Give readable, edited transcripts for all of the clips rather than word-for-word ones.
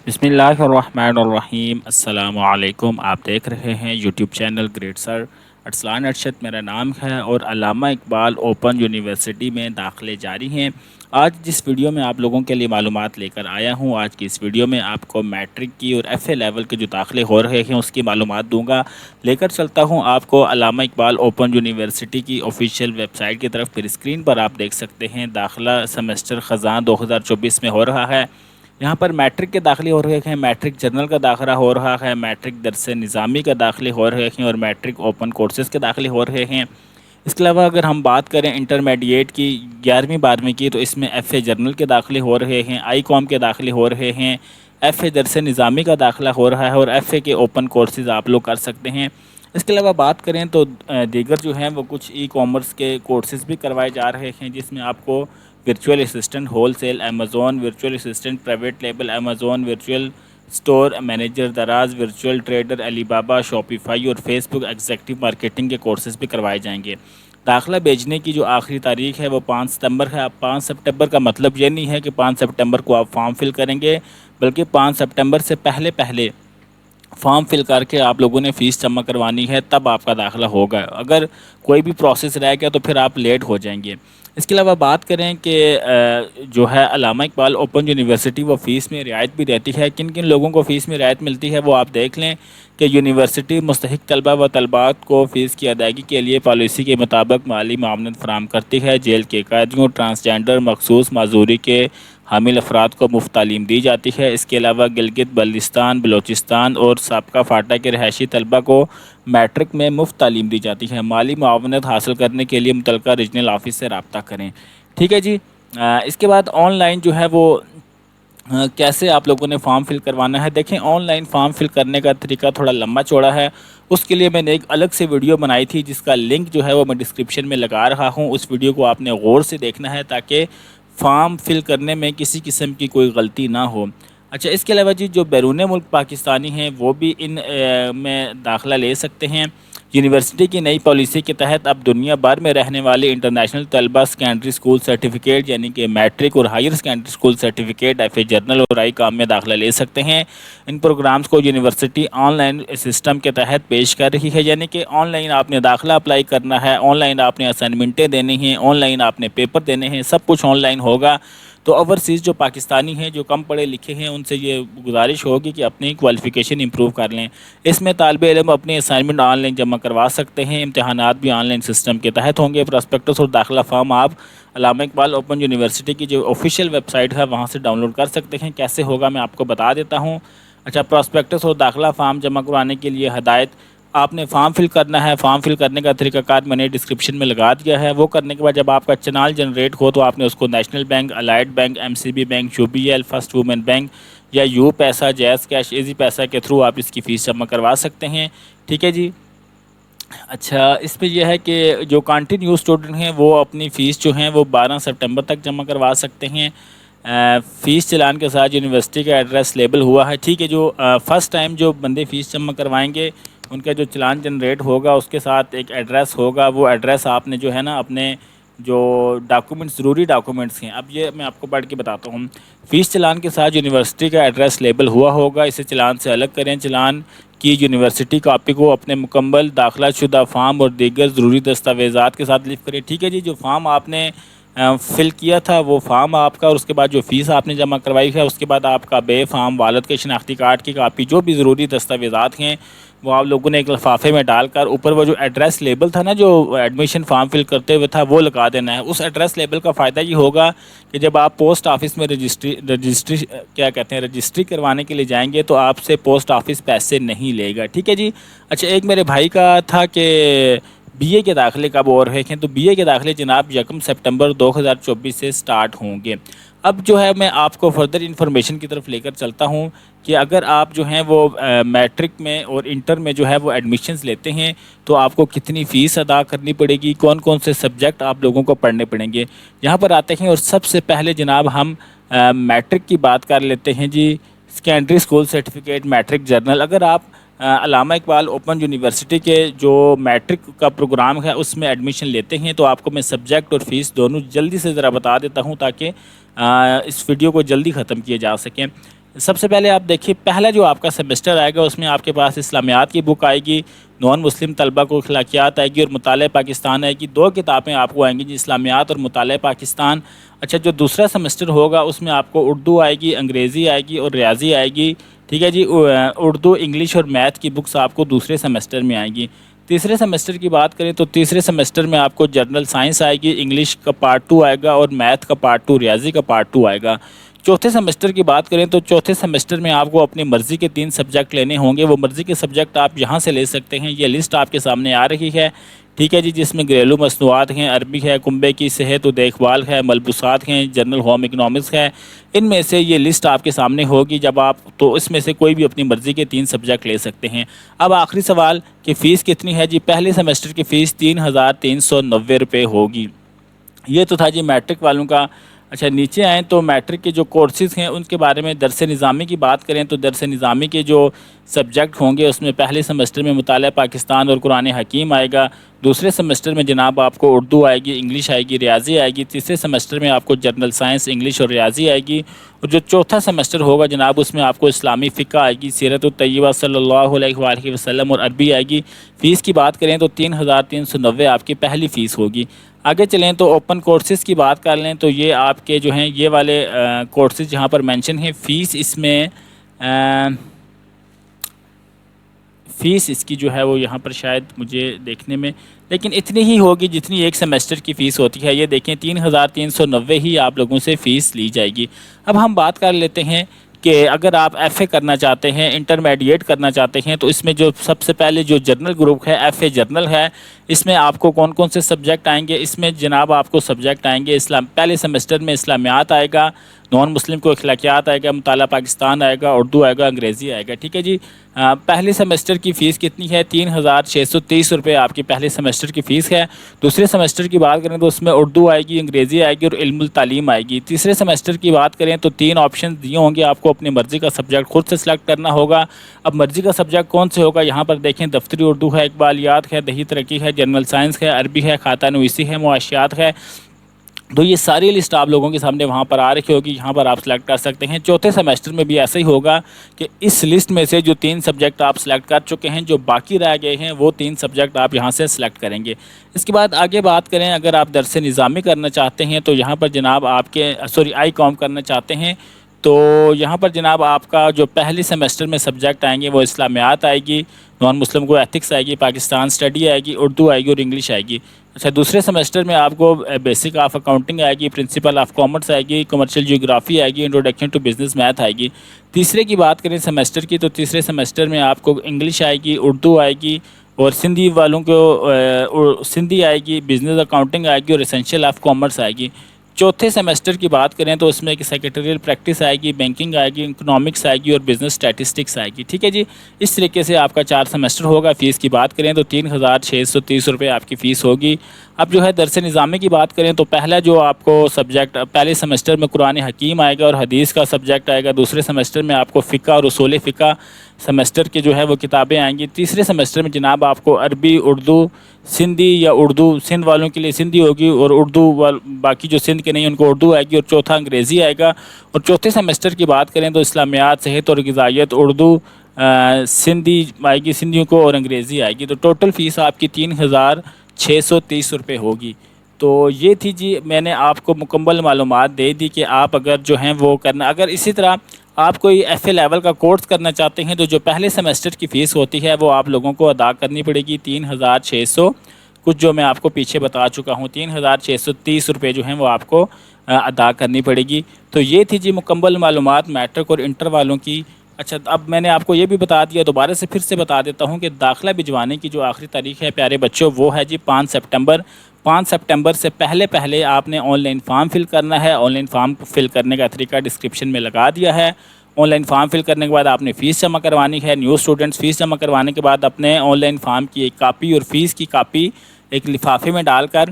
بسم اللہ الرحمن الرحیم۔ السلام علیکم۔ آپ دیکھ رہے ہیں یوٹیوب چینل گریٹ سر ارسلان ارشد میرا نام ہے، اور علامہ اقبال اوپن یونیورسٹی میں داخلے جاری ہیں۔ آج جس ویڈیو میں آپ لوگوں کے لیے معلومات لے کر آیا ہوں، آج کی اس ویڈیو میں آپ کو میٹرک کی اور ایف اے لیول کے جو داخلے ہو رہے ہیں اس کی معلومات دوں گا۔ لے کر چلتا ہوں آپ کو علامہ اقبال اوپن یونیورسٹی کی آفیشیل ویب سائٹ کی طرف۔ پھر اسکرین پر آپ دیکھ سکتے ہیں داخلہ سیمسٹر خزاں 2024 میں ہو رہا ہے۔ یہاں پر میٹرک کے داخلے ہو رہے ہیں، میٹرک جنرل کا داخلہ ہو رہا ہے، میٹرک درس نظامی کا داخلے ہو رہے ہیں، اور میٹرک اوپن کورسز کے داخلے ہو رہے ہیں۔ اس کے علاوہ اگر ہم بات کریں انٹرمیڈیٹ کی 11ویں 12ویں کی، تو اس میں ایف اے جرنل کے داخلے ہو رہے ہیں، آئی کام کے داخلے ہو رہے ہیں، ایف اے درس نظامی کا داخلہ ہو رہا ہے، اور ایف اے کے اوپن کورسز آپ لوگ کر سکتے ہیں۔ اس کے علاوہ بات کریں تو دیگر جو ہیں وہ کچھ ای کامرس کے کورسز بھی کروائے جا رہے ہیں، جس میں آپ کو virtual assistant wholesale Amazon, virtual assistant private label Amazon, virtual store manager Daraz, virtual trader Alibaba, Shopify اور فیس بک ایگزیکٹو مارکیٹنگ کے کورسز بھی کروائے جائیں گے۔ داخلہ بھیجنے کی جو آخری تاریخ ہے وہ 5 ستمبر ہے۔ اب 5 سپٹمبر کا مطلب یہ نہیں ہے کہ 5 سپٹمبر کو آپ فارم فل کریں گے، بلکہ 5 سپٹمبر سے پہلے فارم فل کر کے آپ لوگوں نے فیس جمع کروانی ہے، تب آپ کا داخلہ ہوگا۔ اگر کوئی بھی پروسیس رہ گیا تو پھر آپ لیٹ ہو جائیں گے۔ اس کے علاوہ بات کریں کہ جو ہے علامہ اقبال اوپن یونیورسٹی وہ فیس میں رعایت بھی دیتی ہے۔ کن کن لوگوں کو فیس میں رعایت ملتی ہے وہ آپ دیکھ لیں کہ یونیورسٹی مستحق طلبہ و طالبات کو فیس کی ادائیگی کے لیے پالیسی کے مطابق مالی معاونت فراہم کرتی ہے۔ جیل کے قیدیوں، ٹرانسجینڈر، مخصوص معذوری کے حامل افراد کو مفت تعلیم دی جاتی ہے۔ اس کے علاوہ گلگت بلتستان، بلوچستان اور سابقہ فاٹا کے رہائشی طلبہ کو میٹرک میں مفت تعلیم دی جاتی ہے۔ مالی معاونت حاصل کرنے کے لیے متعلقہ ریجنل آفس سے رابطہ کریں۔ ٹھیک ہے جی۔ اس کے بعد آن لائن جو ہے وہ کیسے آپ لوگوں نے فارم فل کروانا ہے۔ دیکھیں آن لائن فارم فل کرنے کا طریقہ تھوڑا لمبا چوڑا ہے، اس کے لیے میں نے ایک الگ سے ویڈیو بنائی تھی جس کا لنک جو ہے وہ میں ڈسکرپشن میں لگا رہا ہوں۔ اس ویڈیو کو آپ نے غور سے دیکھنا ہے تاکہ فارم فل کرنے میں کسی قسم کی کوئی غلطی نہ ہو۔ اچھا، اس کے علاوہ جی جو بیرون ملک پاکستانی ہیں وہ بھی ان میں داخلہ لے سکتے ہیں۔ یونیورسٹی کی نئی پالیسی کے تحت اب دنیا بھر میں رہنے والے انٹرنیشنل طلبہ سیکنڈری اسکول سرٹیفکیٹ یعنی کہ میٹرک اور higher secondary school certificate F A general اور آئی کام میں داخلہ لے سکتے ہیں۔ ان پروگرامز کو یونیورسٹی آن لائن سسٹم کے تحت پیش کر رہی ہے، یعنی کہ آن لائن آپ نے داخلہ اپلائی کرنا ہے، آن لائن آپ نے اسائنمنٹیں دینی ہیں، آن لائن آپ نے پیپر دینے ہیں، سب کچھ آن لائن ہوگا۔ تو اوورسیز جو پاکستانی ہیں جو کم پڑھے لکھے ہیں ان سے یہ گزارش ہوگی کہ اپنی کوالیفیکیشن امپروو کر لیں۔ اس میں طالب علم اپنی اسائنمنٹ آن لائن جمع کروا سکتے ہیں، امتحانات بھی آن لائن سسٹم کے تحت ہوں گے۔ پراسپیکٹس اور داخلہ فارم آپ علامہ اقبال اوپن یونیورسٹی کی جو آفیشیل ویب سائٹ ہے وہاں سے ڈاؤن لوڈ کر سکتے ہیں۔ کیسے ہوگا میں آپ کو بتا دیتا ہوں۔ اچھا، پراسپیکٹس اور داخلہ فارم جمع کروانے کے لیے ہدایت، آپ نے فارم فل کرنا ہے۔ فارم فل کرنے کا طریقہ کار میں نے ڈسکرپشن میں لگا دیا ہے۔ وہ کرنے کے بعد جب آپ کا چنال جنریٹ ہو تو آپ نے اس کو national bank, allied bank, M C B bank, U B L, first women bank یا U Paisa, Jazz cash, easy پیسہ کے تھرو آپ اس کی فیس جمع کروا سکتے ہیں۔ ٹھیک ہے جی۔ اچھا، اس پہ یہ ہے کہ جو کنٹینیو اسٹوڈنٹ ہیں وہ اپنی فیس جو ہیں وہ 12 سپٹمبر تک جمع کروا سکتے ہیں۔ فیس چلان کے ساتھ یونیورسٹی کا ایڈریس لیبل ہوا ہے۔ ٹھیک ہے، جو فرسٹ ٹائم جو بندے فیس جمع کروائیں گے ان کا جو چلان جنریٹ ہوگا اس کے ساتھ ایک ایڈریس ہوگا۔ وہ ایڈریس آپ نے جو ہے نا اپنے جو ڈاکومنٹس، ضروری ڈاکومنٹس ہیں، اب یہ میں آپ کو پڑھ کے بتاتا ہوں۔ فیس چلان کے ساتھ یونیورسٹی کا ایڈریس لیبل ہوا ہوگا، اسے چلان سے الگ کریں۔ چلان کی یونیورسٹی کاپی کو اپنے مکمل داخلہ شدہ فارم اور دیگر ضروری دستاویزات کے ساتھ لکھ کریں۔ ٹھیک ہے جی۔ جو فارم آپ نے فل کیا تھا وہ فارم آپ کا، اور اس کے بعد جو فیس آپ نے جمع کروائی ہے اس کے بعد آپ کا بے فارم، والد کے شناختی کارڈ کی کاپی، جو بھی ضروری دستاویزات ہیں وہ آپ لوگوں نے ایک لفافے میں ڈال کر اوپر وہ جو ایڈریس لیبل تھا نا جو ایڈمیشن فارم فل کرتے ہوئے تھا وہ لگا دینا ہے۔ اس ایڈریس لیبل کا فائدہ یہ ہوگا کہ جب آپ پوسٹ آفس میں رجسٹری کروانے کے لیے جائیں گے تو آپ سے پوسٹ آفس پیسے نہیں لے گا۔ ٹھیک ہے جی۔ اچھا، ایک میرے بھائی کا تھا کہ بی اے کے داخلے کب ہو رہے ہیں، تو بی اے کے داخلے جناب 1 سپٹمبر 2024 سے سٹارٹ ہوں گے۔ اب جو ہے میں آپ کو فردر انفارمیشن کی طرف لے کر چلتا ہوں کہ اگر آپ جو ہیں وہ میٹرک میں اور انٹر میں جو ہے وہ ایڈمیشنز لیتے ہیں تو آپ کو کتنی فیس ادا کرنی پڑے گی، کون کون سے سبجیکٹ آپ لوگوں کو پڑھنے پڑیں گے، یہاں پر آتے ہیں۔ اور سب سے پہلے جناب ہم میٹرک کی بات کر لیتے ہیں جی۔ Secondary school certificate, matric general, اگر آپ علامہ اقبال اوپن یونیورسٹی کے جو میٹرک کا پروگرام ہے اس میں ایڈمیشن لیتے ہیں تو آپ کو میں سبجیکٹ اور فیس دونوں جلدی سے ذرا بتا دیتا ہوں تاکہ اس ویڈیو کو جلدی ختم کیے جا سکیں۔ سب سے پہلے آپ دیکھیے پہلا جو آپ کا سیمسٹر آئے گا اس میں آپ کے پاس اسلامیات کی بک آئے گی، نان مسلم طلبہ کو اخلاقیات آئے گی اور مطالعہ پاکستان آئے گی، 2 کتابیں آپ کو آئیں گی جی، اسلامیات اور مطالعہ پاکستان۔ اچھا جو دوسرا سیمسٹر ہوگا اس میں آپ کو اردو آئے گی، انگریزی آئے گی اور ریاضی آئے گی، ٹھیک ہے جی، اردو انگلش اور میتھ کی بکس آپ کو دوسرے سیمسٹر میں آئیں گی۔ تیسرے سیمسٹر کی بات کریں تو تیسرے سیمسٹر میں آپ کو جنرل سائنس آئے گی، انگلش کا پارٹ 2 آئے گا اور میتھ کا پارٹ 2، ریاضی کا پارٹ 2 آئے گا۔ چوتھے سیمسٹر کی بات کریں تو چوتھے سیمسٹر میں آپ کو اپنی مرضی کے 3 سبجیکٹ لینے ہوں گے، وہ مرضی کے سبجیکٹ آپ یہاں سے لے سکتے ہیں، یہ لسٹ آپ کے سامنے آ رہی ہے، ٹھیک ہے جی، جس میں گھریلو مصنوعات ہیں، عربی ہے، کنبے کی صحت و دیکھ بھال ہے، ملبوسات ہیں، جنرل ہوم اکنامکس ہے، ان میں سے یہ لسٹ آپ کے سامنے ہوگی جب آپ تو اس میں سے کوئی بھی اپنی مرضی کے 3 سبجیکٹ لے سکتے ہیں۔ اب آخری سوال کہ فیس کتنی ہے جی، پہلے سیمسٹر کی فیس 3,390 روپے ہوگی۔ یہ تو تھا جی میٹرک والوں کا۔ اچھا نیچے آئیں تو میٹرک کے جو کورسز ہیں ان کے بارے میں درس نظامی کی بات کریں تو درس نظامی کے جو سبجیکٹ ہوں گے اس میں پہلے سیمسٹر میں مطالعہ پاکستان اور قرآن حکیم آئے گا، دوسرے سیمسٹر میں جناب آپ کو اردو آئے گی، انگلش آئے گی، ریاضی آئے گی، تیسرے سیمسٹر میں آپ کو جنرل سائنس، انگلش اور ریاضی آئے گی، اور جو چوتھا سیمسٹر ہوگا جناب اس میں آپ کو اسلامی فقہ آئے گی، سیرت الطیبہ صلی اللہ علیہ وآلہ وسلم اور عربی آئے گی۔ فیس کی بات کریں تو 3,390 آپ کی پہلی فیس ہوگی۔ آگے چلیں تو اوپن کورسز کی بات کر لیں تو یہ آپ کے جو ہیں یہ والے کورسز جہاں پر مینشن ہیں، فیس اس میں فیس اس کی جو ہے وہ یہاں پر شاید مجھے دیکھنے میں لیکن اتنی ہی ہوگی جتنی ایک سیمسٹر کی فیس ہوتی ہے۔ یہ دیکھیں 3,390 ہی آپ لوگوں سے فیس لی جائے گی۔ اب ہم بات کر لیتے ہیں کہ اگر آپ ایف اے کرنا چاہتے ہیں، انٹرمیڈیٹ کرنا چاہتے ہیں، تو اس میں جو سب سے پہلے جو جرنل گروپ ہے ایف اے جرنل ہے، اس میں آپ کو کون کون سے سبجیکٹ آئیں گے؟ اس میں جناب آپ کو سبجیکٹ آئیں گے پہلے سیمسٹر میں اسلامیات آئے گا، نان مسلم کو اخلاقیات آئے گا، مطالعہ پاکستان آئے گا، اردو آئے گا، انگریزی آئے گا، ٹھیک ہے جی۔ پہلے سیمسٹر کی فیس کتنی ہے؟ 3,630 روپے آپ کی پہلے سیمسٹر کی فیس ہے۔ دوسرے سیمسٹر کی بات کریں تو اس میں اردو آئے گی، انگریزی آئے گی اور علم التعلیم آئے گی۔ تیسرے سیمسٹر کی بات کریں تو 3 آپشن دیے ہوں گے، آپ کو اپنی مرضی کا سبجیکٹ خود سے سلیکٹ کرنا ہوگا۔ اب مرضی کا سبجیکٹ کون سے ہوگا؟ یہاں پر دیکھیں دفتری اردو ہے، اقبالیات ہے، دیہی ترقی ہے، جنرل سائنس ہے، عربی ہے، خطہ نویسی ہے، معاشیات ہے۔ تو یہ ساری لسٹ آپ لوگوں کے سامنے وہاں پر آ رکھی ہوگی، یہاں پر آپ سلیکٹ کر سکتے ہیں۔ چوتھے سیمسٹر میں بھی ایسا ہی ہوگا کہ اس لسٹ میں سے جو 3 سبجیکٹ آپ سلیکٹ کر چکے ہیں، جو باقی رہ گئے ہیں وہ 3 سبجیکٹ آپ یہاں سے سلیکٹ کریں گے۔ اس کے بعد آگے بات کریں، اگر آپ درس نظامی کرنا چاہتے ہیں تو یہاں پر جناب آپ کے آئی کام کرنا چاہتے ہیں تو یہاں پر جناب آپ کا جو پہلے سیمسٹر میں سبجیکٹ آئیں گے وہ اسلامیات آئے گی، نان مسلم کو ایتھکس آئے گی، پاکستان اسٹڈی آئے گی، اردو آئے گی اور انگلش آئے گی۔ اچھا دوسرے سیمسٹر میں آپ کو بیسک آف اکاؤنٹنگ آئے گی، پرنسپل آف کامرس آئے گی، کمرشل جیوگرافی آئے گی، انٹروڈکشن ٹو بزنس میتھ آئے گی۔ تیسرے کی بات کریں سیمسٹر کی تو تیسرے سیمسٹر میں آپ کو انگلش آئے گی، اردو آئے گی اور سندھی والوں کو سندھی آئے گی، بزنس اکاؤنٹنگ آئے گی اور اسینشیل آف کامرس آئے گی۔ چوتھے سیمسٹر کی بات کریں تو اس میں ایک سیکریٹریل پریکٹس آئے گی، بینکنگ آئے گی، اکنامکس آئے گی اور بزنس اسٹیٹسٹکس آئے گی، ٹھیک ہے جی۔ اس طریقے سے آپ کا 4 سیمسٹر ہوگا۔ فیس کی بات کریں تو 3,630 روپے آپ کی فیس ہوگی۔ اب جو ہے درس نظامی کی بات کریں تو پہلا جو آپ کو سبجیکٹ پہلے سیمسٹر میں قرآن حکیم آئے گا اور حدیث کا سبجیکٹ آئے گا، دوسرے سیمسٹر میں آپ کو فقہ اور اصول فقہ سیمسٹر کے جو ہے وہ کتابیں آئیں گی، تیسرے سیمسٹر میں جناب آپ کو عربی، اردو، سندھی یا اردو سندھ والوں کے لیے سندھی ہوگی اور اردو باقی جو سندھ کے نہیں ان کو اردو آئے گی، اور چوتھا انگریزی آئے گا۔ اور چوتھے سیمسٹر کی بات کریں تو اسلامیات، صحت اور غذائیت، اردو، سندھی آئے گی سندھیوں کو اور انگریزی آئے گی۔ تو ٹوٹل فیس آپ کی 3,630 روپے ہوگی۔ تو یہ تھی جی، میں نے آپ کو مکمل معلومات دے دی کہ آپ اگر جو ہیں وہ کرنا، اگر اسی طرح آپ کوئی ایف اے لیول کا کورس کرنا چاہتے ہیں تو جو پہلے سیمسٹر کی فیس ہوتی ہے وہ آپ لوگوں کو ادا کرنی پڑے گی 3,600 کچھ، جو میں آپ کو پیچھے بتا چکا ہوں، 3,630 روپے جو ہیں وہ آپ کو ادا کرنی پڑے گی۔ تو یہ تھی جی مکمل معلومات میٹرک اور انٹر والوں کی۔ اچھا اب میں نے آپ کو یہ بھی بتا دیا، دوبارہ سے پھر سے بتا دیتا ہوں کہ داخلہ بھجوانے کی جو آخری تاریخ ہے پیارے بچوں وہ ہے جی 5 سپٹمبر۔ 5 سپٹمبر سے پہلے آپ نے آن لائن فارم فل کرنا ہے۔ آن لائن فارم فل کرنے کا طریقہ ڈسکرپشن میں لگا دیا ہے۔ آن لائن فارم فل کرنے کے بعد آپ نے فیس جمع کروانی ہے۔ نیو اسٹوڈنٹس فیس جمع کروانے کے بعد اپنے آن لائن فارم کی ایک کاپی اور فیس کی کاپی ایک لفافے میں ڈال کر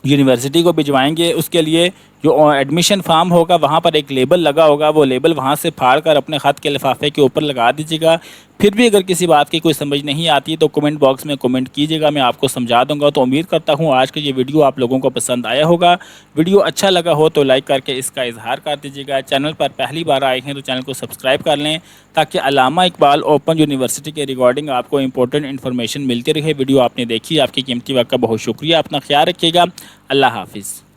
یونیورسٹی کو بھجوائیں گے۔ اس کے لیے جو ایڈمیشن فارم ہوگا وہاں پر ایک لیبل لگا ہوگا، وہ لیبل وہاں سے پھاڑ کر اپنے خط کے لفافے کے اوپر لگا دیجیے گا۔ پھر بھی اگر کسی بات کی کوئی سمجھ نہیں آتی تو کمنٹ باکس میں کمنٹ کیجیے گا، میں آپ کو سمجھا دوں گا۔ تو امید کرتا ہوں آج کا یہ ویڈیو آپ لوگوں کو پسند آیا ہوگا۔ ویڈیو اچھا لگا ہو تو لائک کر کے اس کا اظہار کر دیجیے گا۔ چینل پر پہلی بار آئے ہیں تو چینل کو سبسکرائب کر لیں تاکہ علامہ اقبال اوپن یونیورسٹی کے ریگارڈنگ آپ کو امپورٹنٹ انفارمیشن ملتی رہے۔ ویڈیو آپ نے دیکھی، آپ کی قیمتی وقت کا بہت شکریہ۔ اپنا خیال رکھیے گا۔ اللہ حافظ۔